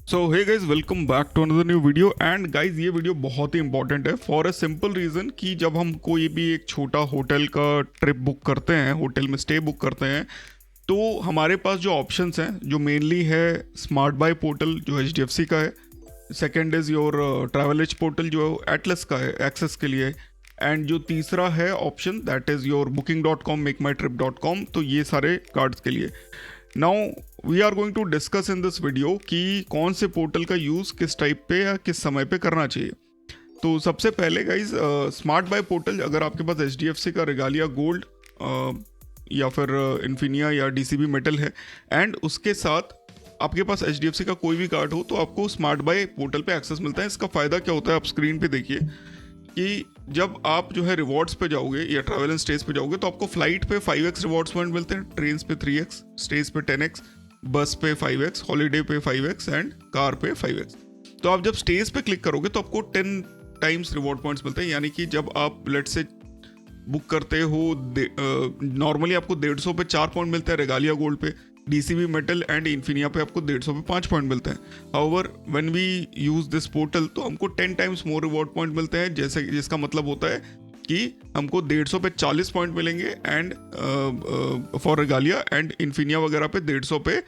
So hey guys welcome back to another new video. And guys ये video बहुत ही important है for a simple reason कि जब हम कोई भी एक छोटा होटल का ट्रिप बुक करते हैं, होटल में स्टे बुक करते हैं, तो हमारे पास जो ऑप्शंस हैं जो मेनली है स्मार्ट बाय पोर्टल जो HDFC का है, second is your travel edge portal जो एटलस का है एक्सेस के लिए, एंड जो तीसरा है option that is your booking.com मेकमाईट्रिप.com। तो ये सारे कार्ड्स के लिए now we are going to discuss in this video कि कौन से पोर्टल का यूज़ किस टाइप पे या किस समय पे करना चाहिए। तो सबसे पहले गाइज स्मार्ट बाय पोर्टल, अगर आपके पास HDFC का रेगालिया गोल्ड या फिर इन्फिनिया या DCB मेटल है एंड उसके साथ आपके पास HDFC का कोई भी कार्ड हो तो आपको स्मार्ट बाय पोर्टल पे एक्सेस मिलता है। इसका फ़ायदा क्या होता है आप स्क्रीन पे देखिए कि जब आप जो है रिवॉर्ड्स पे जाओगे या ट्रैवल एंड स्टेज पे जाओगे तो आपको फ्लाइट पे 5x रिवॉर्ड्स पॉइंट मिलते हैं, ट्रेन पे 3x, स्टेज पे 10x, बस पे 5x, हॉलीडे पे 5x एंड कार पे 5x। तो आप जब स्टेज पे क्लिक करोगे तो आपको 10 टाइम्स रिवॉर्ड पॉइंट्स मिलते हैं, यानी कि जब आप लेट से बुक करते हो नॉर्मली आपको 150 पे 4 पॉइंट मिलते हैं रेगालिया गोल्ड पे, DCB मेटल एंड इन्फिनिया पे आपको 150 पे 5 पॉइंट मिलते हैं। However when we use this portal तो हमको 10 टाइम्स मोर रिवॉर्ड पॉइंट मिलते हैं, जैसे जिसका मतलब होता है कि हमको 150 पे 40 पॉइंट मिलेंगे and for Regalia and Infinia वगैरह पे 150 पे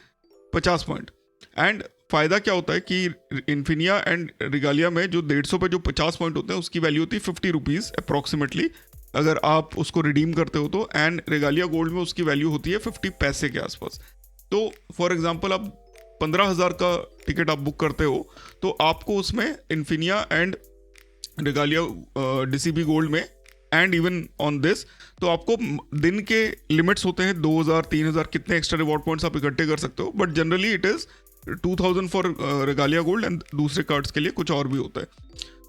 50 पॉइंट। एंड फ़ायदा क्या होता है कि इन्फिनिया एंड रेगालिया में जो 150 पे जो 50 पॉइंट होते हैं उसकी वैल्यू होती है 50 रुपीज़ अप्रॉक्सीमेटली अगर आप उसको रिडीम करते हो तो, एंड रेगालिया गोल्ड में उसकी वैल्यू होती है 50 पैसे के आसपास। तो फॉर एग्जांपल आप 15,000 का टिकट आप बुक करते हो तो आपको उसमें Infinia and Regalia DCB gold में एंड इवन ऑन दिस तो आपको दिन के लिमिट्स होते हैं 2,000 3,000 कितने एक्स्ट्रा रिवॉर्ड पॉइंट्स आप इकट्ठे कर सकते हो, but generally it is 2,000 for Regalia gold and दूसरे कार्ड्स के लिए कुछ और भी होता है।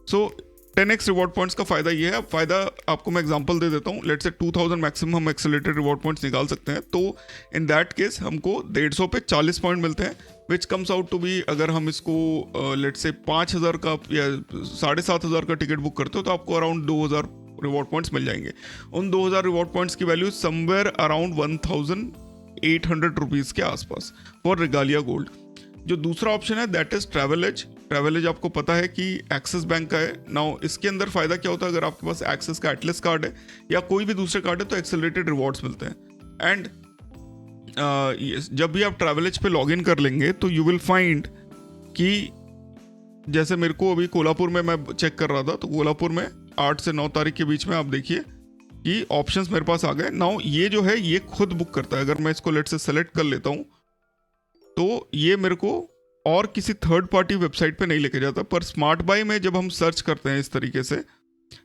सो 10x रिवॉर्ड पॉइंट्स का फ़ायदा ये है। अब फ़ायदा आपको मैं एग्जांपल दे देता हूँ, लेट्स से 2000 मैक्सिमम हम एक्सेलरेटेड रिवॉर्ड पॉइंट्स निकाल सकते हैं, तो इन दैट केस हमको 150 पे 40 पॉइंट मिलते हैं, which comes out to be, अगर हम इसको लेट्स से 5,000 का या 7,500 का टिकट बुक करते हो तो आपको अराउंड 2,000 रिवॉर्ड पॉइंट्स मिल जाएंगे। उन 2,000 रिवॉर्ड पॉइंट्स की वैल्यू समवेयर अराउंड 1,800 रुपीज़ के आसपास फॉर रेगालिया गोल्ड। जो दूसरा ऑप्शन है दैट इज ट्रैवल एज आपको पता है कि एक्सिस बैंक का है। नाउ इसके अंदर फ़ायदा क्या होता है, अगर आपके पास एक्सिस का एटलस कार्ड है या कोई भी दूसरे कार्ड है तो एक्सेलरेटेड रिवॉर्ड्स मिलते हैं। एंड जब भी आप ट्रैवल एज पे लॉग इन कर लेंगे तो यू विल फाइंड कि जैसे मेरे को अभी कोल्हापुर में मैं चेक कर रहा था तो कोल्हापुर में 8 से 9 तारीख के बीच में आप देखिए कि ऑप्शंस मेरे पास आ गए। नाउ ये जो है ये खुद बुक करता है, अगर मैं इसको लेट से सेलेक्ट कर लेता हूँ तो ये मेरे को और किसी थर्ड पार्टी वेबसाइट पे नहीं लेके जाता, पर स्मार्ट बाय में जब हम सर्च करते हैं इस तरीके से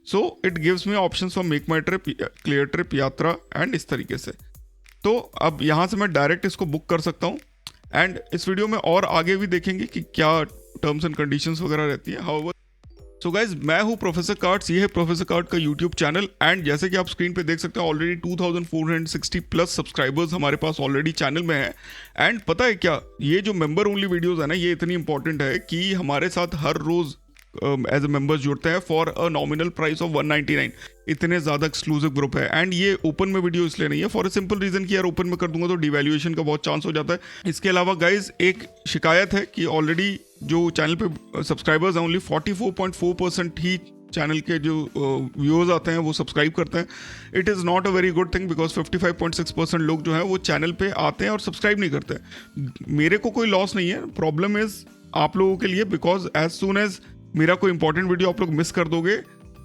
so it gives me options for make my trip, clear trip, यात्रा एंड इस तरीके से। तो अब यहाँ से मैं डायरेक्ट इसको बुक कर सकता हूँ एंड इस वीडियो में और आगे भी देखेंगे कि क्या टर्म्स एंड कंडीशंस वगैरह रहती है। हाउएवर सो गाइज मैं हूँ प्रोफेसर कार्ड्स, ये है प्रोफेसर कार्ड का यूट्यूब चैनल एंड जैसे कि आप स्क्रीन पे देख सकते हैं ऑलरेडी 2460 प्लस सब्सक्राइबर्स हमारे पास ऑलरेडी चैनल में है। एंड पता है क्या, ये जो मेंबर ओनली वीडियोस है ना ये इतनी इंपॉर्टेंट है कि हमारे साथ हर रोज़ एज ए मेंबर्स जुड़ते हैं for a nominal price of 199। इतने ज़्यादा एक्सक्लूसिव ग्रुप है एंड ये ओपन में वीडियो इसलिए नहीं है फॉर अ सिंपल रीज़न कि यार ओपन में कर दूंगा तो डिवैल्यूएशन का बहुत चांस हो जाता है। इसके अलावा गाइज एक शिकायत है कि ऑलरेडी जो चैनल पे सब्सक्राइबर्स हैं ओनली 44.4% ही चैनल के जो व्यूअर्स आते हैं वो सब्सक्राइब करते हैं। It is not a very good thing because 55.6% लोग जो हैं वो चैनल पे आते हैं और सब्सक्राइब नहीं करते। मेरे को कोई लॉस नहीं है, प्रॉब्लम इज़ आप लोगों के लिए, बिकॉज एज सून एज मेरा कोई इंपॉर्टेंट वीडियो आप लोग मिस कर दोगे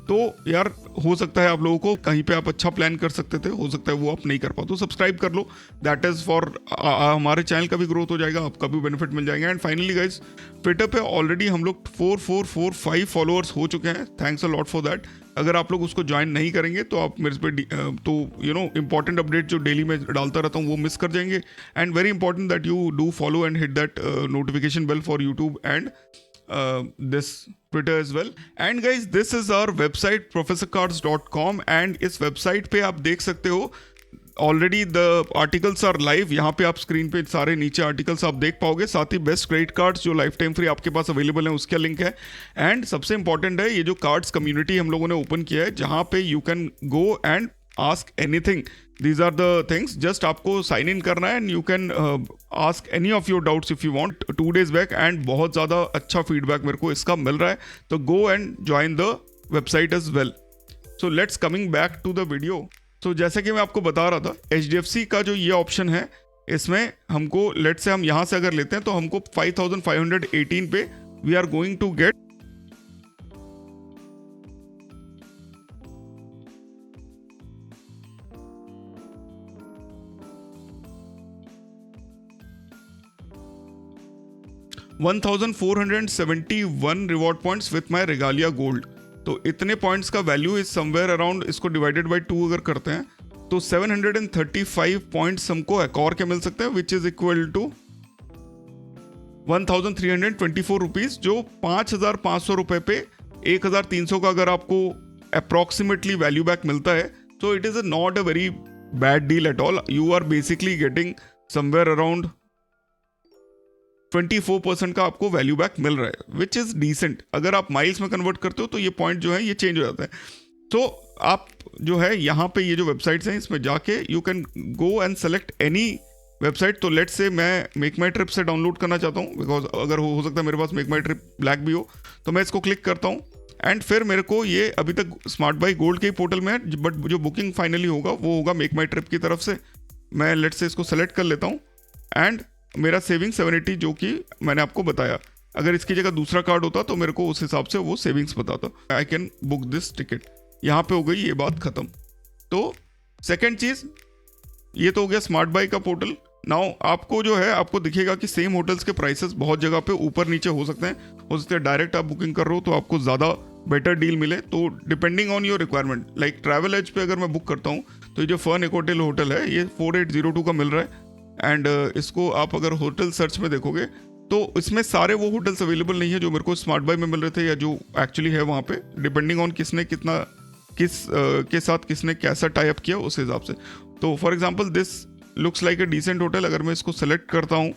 तो यार हो सकता है आप लोगों को कहीं पे आप अच्छा प्लान कर सकते थे, हो सकता है वो आप नहीं कर पाओ, तो सब्सक्राइब कर लो। दैट इज़ फॉर हमारे चैनल का भी ग्रोथ हो जाएगा, आपका भी बेनिफिट मिल जाएगा। एंड फाइनली गाइज ट्विटर पे ऑलरेडी हम लोग 4445 फॉलोअर्स हो चुके हैं, thanks a lot for that. अगर आप लोग उसको ज्वाइन नहीं करेंगे तो आप मेरे पे तो यू नो इंपॉर्टेंट अपडेट जो डेली में डालता रहता हूँ वो मिस कर जाएंगे। And very important that you do follow and hit that notification bell for YouTube and this Twitter as well. And guys, this is our website professorcards.com and इस website पे आप देख सकते हो already the articles are live. यहाँ पे आप screen पे सारे नीचे आर्टिकल्स आप देख पाओगे, साथ ही बेस्ट क्रेडिट कार्ड्स जो लाइफ टाइम फ्री आपके पास अवेलेबल हैं उसका लिंक है। एंड सबसे इंपॉर्टेंट है ये जो कार्ड्स कम्युनिटी हम लोगों ने ओपन किया है जहाँ पे you can go and ask anything these are the things, just आपको साइन इन करना है and you can ask any of your doubts if you want. 2 days back and बहुत ज़्यादा अच्छा फीडबैक मेरे को इसका मिल रहा है, तो go and join the website as well. So let's coming back to the video. तो जैसे कि मैं आपको बता रहा था, HDFC का जो ये ऑप्शन है, इसमें हमको लेट्स से हम यहाँ से अगर लेते हैं तो हमको 5518 पे we are going to get 1471 reward points with my Regalia Gold. तो इतने पॉइंट्स का वैल्यू इज समवेयर अराउंड, इसको डिवाइडेड बाई 2 अगर करते हैं तो 735 पॉइंट्स हमको अकॉर के मिल सकते हैं, which is equal to 1324 rupees, जो 5500 रुपए पे 1300 का अगर आपको अप्रॉक्सीमेटली वैल्यू बैक मिलता है, तो it is not a very bad deal at all. You are basically getting somewhere around 24% का आपको वैल्यू बैक मिल रहा है, विच इज डिसेंट। अगर आप माइल्स में कन्वर्ट करते हो तो ये पॉइंट जो है ये चेंज हो जाता है। तो आप जो है यहाँ पे ये जो वेबसाइट्स हैं इसमें जाके you can go and select any website. तो लेट्स से मैं मेक माई ट्रिप से डाउनलोड करना चाहता हूँ, बिकॉज अगर हो सकता है मेरे पास मेक माई ट्रिप ब्लैक भी हो, तो मैं इसको क्लिक करता हूँ एंड फिर मेरे को ये अभी तक स्मार्ट बाई गोल्ड के ही पोर्टल में है, बट जो बुकिंग फाइनली होगा वो होगा मेक माई ट्रिप की तरफ से। मैं लेट्स से इसको सेलेक्ट कर लेता हूँ एंड मेरा सेविंग 780 जो कि मैंने आपको बताया, अगर इसकी जगह दूसरा कार्ड होता तो मेरे को उस हिसाब से वो सेविंग्स बताता। I can book this ticket. यहाँ पे हो गई ये बात खत्म। तो सेकंड चीज़, ये तो हो गया स्मार्ट बाई का पोर्टल। नाउ आपको जो है आपको दिखेगा कि सेम होटल्स के प्राइसेस बहुत जगह पे ऊपर नीचे हो सकते हैं। हो सकता है डायरेक्ट आप बुकिंग कर रहे हो तो आपको ज़्यादा बेटर डील मिले, तो depending on your requirement. Like travel edge पे अगर मैं बुक करता हूँ तो ये जो फन इकोटेल होटल है ये 4802 का मिल रहा है एंड इसको आप अगर होटल सर्च में देखोगे तो इसमें सारे वो होटल्स अवेलेबल नहीं है जो मेरे को स्मार्ट बाई में मिल रहे थे या जो एक्चुअली है वहाँ पे, डिपेंडिंग ऑन किसने कितना के साथ किसने कैसा टाई अप किया उस हिसाब से। तो for example this looks like a decent hotel. अगर मैं इसको सेलेक्ट करता हूँ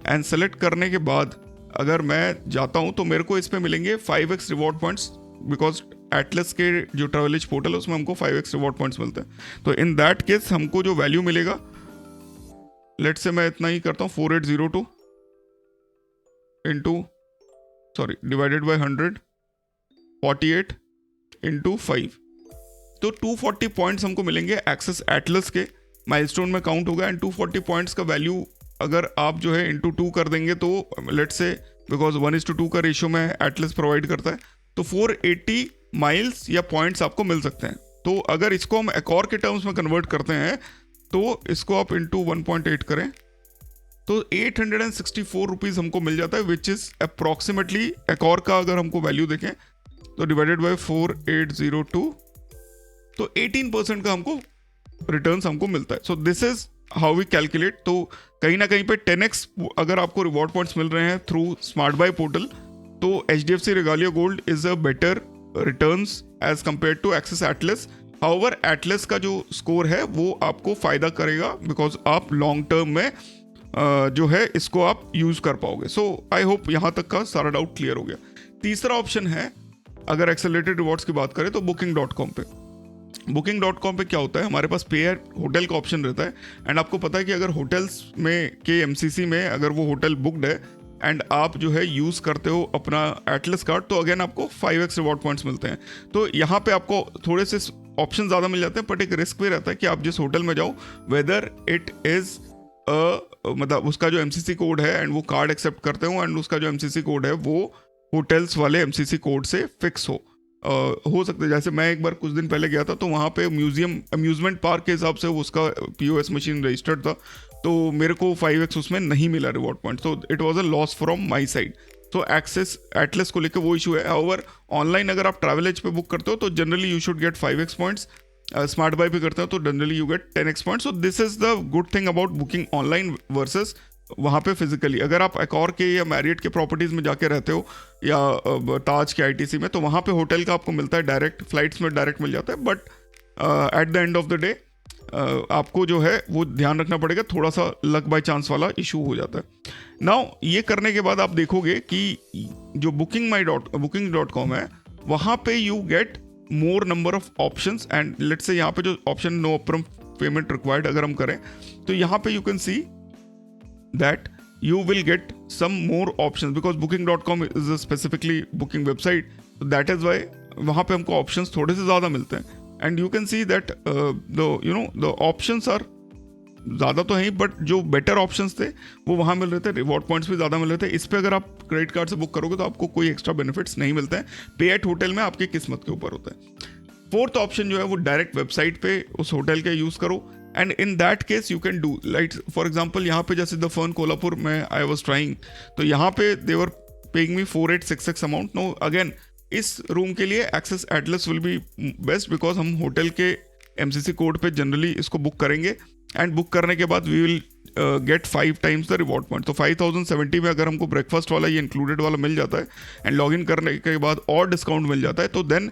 एंड सेलेक्ट करने के बाद अगर मैं जाता हूँ तो मेरे को इस पर मिलेंगे 5x reward points, because Atlas के जो ट्रैवल पोर्टल है उसमें हमको 5x रिवॉर्ड पॉइंट्स मिलते हैं। तो इन दैट केस हमको जो वैल्यू मिलेगा, लेट्स से मैं इतना ही करता हूँ 4802 इंटू डिवाइडेड बाई 100 48 इंटू 5, तो 240 पॉइंट्स हमको मिलेंगे एक्सेस एटलस के माइलस्टोन में काउंट होगा। एंड 240 पॉइंट्स का वैल्यू अगर आप जो है इंटू 2 कर देंगे तो लेट्स से बिकॉज 1:2 का रेशियो में एटलस प्रोवाइड करता है, तो 480 माइल्स या पॉइंट्स आपको मिल सकते हैं। तो अगर इसको हम अकॉर के टर्म्स में कन्वर्ट करते हैं तो इसको आप इंटू 1.8 करें तो 864 रुपीज़ हमको मिल जाता है, विच इज़ अप्रॉक्सीमेटली अकॉर का अगर हमको वैल्यू देखें तो डिवाइडेड बाय 4802 तो 18% का हमको रिटर्न्स हमको मिलता है। So this is how we calculate. तो कहीं ना कहीं पे 10x अगर आपको रिवॉर्ड पॉइंट्स मिल रहे हैं थ्रू स्मार्ट बाई पोर्टल, तो HDFC Regalia Gold is a better returns as compare to Axis Atlas. However Atlas का जो स्कोर है वो आपको फ़ायदा करेगा, बिकॉज आप लॉन्ग टर्म में जो है इसको आप यूज़ कर पाओगे। सो आई होप यहाँ तक का सारा डाउट क्लियर हो गया। तीसरा ऑप्शन है, अगर एक्सेलरेटेड रिवॉर्ड्स की बात करें तो booking.com पे। booking.com पे क्या होता है, हमारे पास पे होटल का ऑप्शन रहता है एंड आपको पता है कि अगर होटल्स में के MCC में अगर वो होटल बुकड है एंड आप जो है यूज़ करते हो अपना एटलस कार्ड, तो अगेन आपको 5x रिवॉर्ड पॉइंट्स मिलते हैं। तो यहाँ पे आपको थोड़े से ऑप्शन ज़्यादा मिल जाते हैं, बट एक रिस्क भी रहता है कि आप जिस होटल में जाओ वेदर इट इज़ मतलब उसका जो MCC कोड है एंड वो कार्ड एक्सेप्ट करते हो एंड उसका जो MCC कोड है वो होटल्स वाले MCC कोड से फिक्स हो सकता है। जैसे मैं एक बार कुछ दिन पहले गया था तो वहाँ पे अम्यूजमेंट पार्क के हिसाब से उसका POS मशीन रजिस्टर्ड था, तो मेरे को 5x उसमें नहीं मिला रिवॉर्ड पॉइंट, तो it was a loss from my side. तो एक्सेस एटलस को लेकर वो इशू है। हाउएवर ऑनलाइन अगर आप ट्रैवल एज पे बुक करते हो तो generally you should get 5x points, smart by पे करते हो तो generally you get 10x point. So this is the good thing about booking online versus वहाँ पे फिजिकली। अगर आप अकॉर के या मैरियट के प्रॉपर्टीज़ में जाके रहते हो या ताज के ITC में, तो वहाँ पे होटल का आपको मिलता है डायरेक्ट, फ्लाइट्स में डायरेक्ट मिल जाता है, but at the end of the day आपको जो है वो ध्यान रखना पड़ेगा, थोड़ा सा लक बाय चांस वाला इशू हो जाता है। नाउ ये करने के बाद आप देखोगे कि जो booking.com है वहाँ पे you get more number of options and let's say यहाँ पे जो ऑप्शन नो पेमेंट रिक्वायर्ड अगर हम करें तो यहाँ पे you can see that you will get some more options because booking.com is a specifically booking website, so that is why वहाँ पे हमको options थोड़े से ज़्यादा मिलते हैं and you can see that the options are ज़्यादा तो है बट जो बेटर ऑप्शंस थे वो वहाँ मिल रहे थे, रिवॉर्ड पॉइंट्स भी ज़्यादा मिल रहे थे। इस पे अगर आप क्रेडिट कार्ड से बुक करोगे तो आपको कोई एक्स्ट्रा बेनिफिट्स नहीं मिलते हैं, पे एट होटल में आपकी किस्मत के ऊपर होता है। फोर्थ ऑप्शन जो है वो डायरेक्ट वेबसाइट पे उस होटल के यूज़ करो and in that case you can do like for example यहाँ पे जैसे द फर्न कोल्हापुर में आई वाज ट्राइंग, तो यहाँ पे they were paying me 4866 amount. No again इस रूम के लिए Axis Atlas will be best because हम होटल के MCC कोड पे जनरली इसको बुक करेंगे एंड बुक करने के बाद we will get 5 times the reward point. तो 5070 में अगर हमको ब्रेकफास्ट वाला ये इंक्लूडेड वाला मिल जाता है एंड लॉग इन करने के बाद और डिस्काउंट मिल जाता है तो देन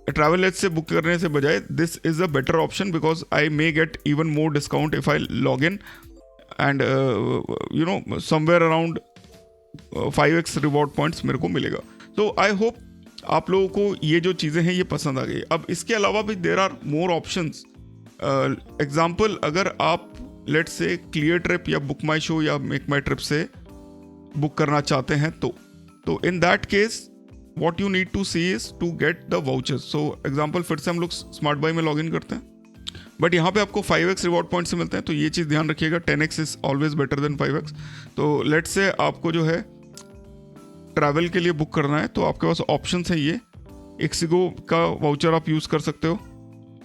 ट्रैवल एज से बुक करने से बजाय this is a better option because I may get even more discount if I log in and somewhere around 5x reward points मेरे को मिलेगा। तो आई होप आप लोगों को ये जो चीज़ें हैं ये पसंद आ गई। अब इसके अलावा भी there are more options. Example अगर आप लेट्स से क्लियर ट्रिप या बुक माई शो या मेक माई ट्रिप से बुक करना चाहते हैं तो in that case what you need to see is to get the vouchers. So example फिर से हम लोग स्मार्ट बाई में लॉग इन करते हैं बट यहाँ पे आपको 5x रिवॉर्ड पॉइंट से मिलते हैं, तो ये चीज़ ध्यान रखिएगा, 10x is always better than 5x। तो लेट्स से आपको जो है ट्रैवल के लिए बुक करना है तो आपके पास ऑप्शन है, ये एक्सिगो का वाउचर आप यूज़ कर सकते हो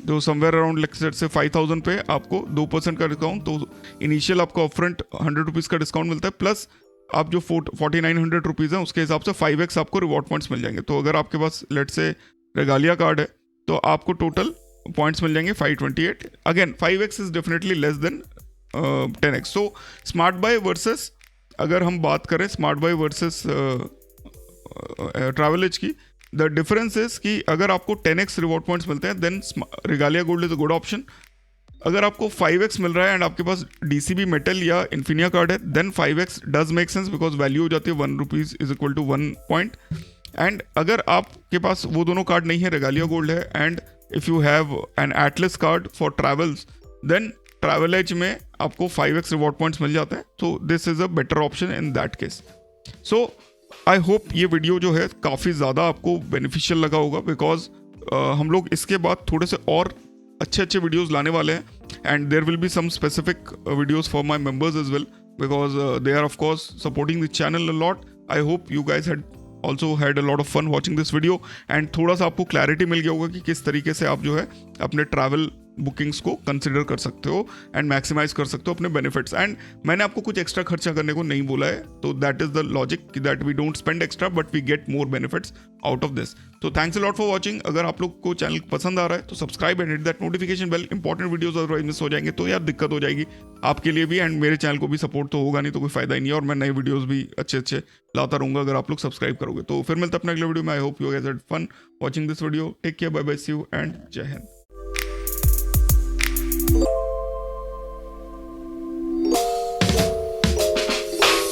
जो समवेयर अराउंड लेट्स से 5000 पे आपको 2% का डिस्काउंट, तो इनिशियल आपको अपफ्रंट 100 रुपीज़ का डिस्काउंट मिलता है प्लस आप जो 4900 रुपीज़ हैं उसके हिसाब से 5x आपको रिवॉर्ड पॉइंट्स मिल जाएंगे। तो अगर आपके पास लेट से रेगालिया कार्ड है तो आपको टोटल पॉइंट्स मिल जाएंगे 528। Again 5x is definitely less than 10x। So smart buy versus अगर हम बात करें smart buy versus travel edge की, द डिफरेंस इज कि अगर आपको 10x रिवॉर्ड पॉइंट्स मिलते हैं then Regalia Gold is a good option. अगर आपको 5x मिल रहा है एंड आपके पास DCB मेटल या इन्फिनिया कार्ड है then 5x does make sense because value हो जाती है 1 rupees is equal to 1 point. And अगर आपके पास वो दोनों कार्ड नहीं है, रेगालिया गोल्ड है and if you have an Atlas card for travels then travel edge में आपको 5x रिवॉर्ड पॉइंट्स मिल जाते हैं। तो this is a better option in that case. So I hope ये वीडियो जो है काफ़ी ज़्यादा आपको बेनिफिशियल लगा होगा बिकॉज हम लोग इसके बाद थोड़े से और अच्छे वीडियोस लाने वाले हैं and there will be some specific videos for my members as well because they are of course supporting this channel a lot. I hope you guys had also had a lot of fun watching this video and थोड़ा सा आपको clarity मिल गया होगा कि किस तरीके से आप जो है अपने ट्रैवल बुकिंग्स को कंसिडर कर सकते हो एंड मैक्सिमाइज कर सकते हो अपने बेनिफिट्स। एंड मैंने आपको कुछ एक्स्ट्रा खर्चा करने को नहीं बोला है, तो that is the logic that we don't spend extra but we get more benefits out of this. तो thanks a lot for watching. अगर आप लोग को चैनल पसंद आ रहा है तो subscribe and hit that notification bell. Important videos otherwise miss हो जाएंगे तो यार दिक्कत हो जाएगी आपके लिए भी एंड मेरे चैनल को भी सपोर्ट तो होगा नहीं तो कोई फायदा ही नहीं है और मैं नए वीडियोस भी अच्छे लाता रहूंगा अगर आप लोग सब्सक्राइब करोगे। तो फिर मिलते हैं अपने अगले वीडियो में। I hope you guys had fun watching this video. Take care, bye bye, see you and जय हिंद।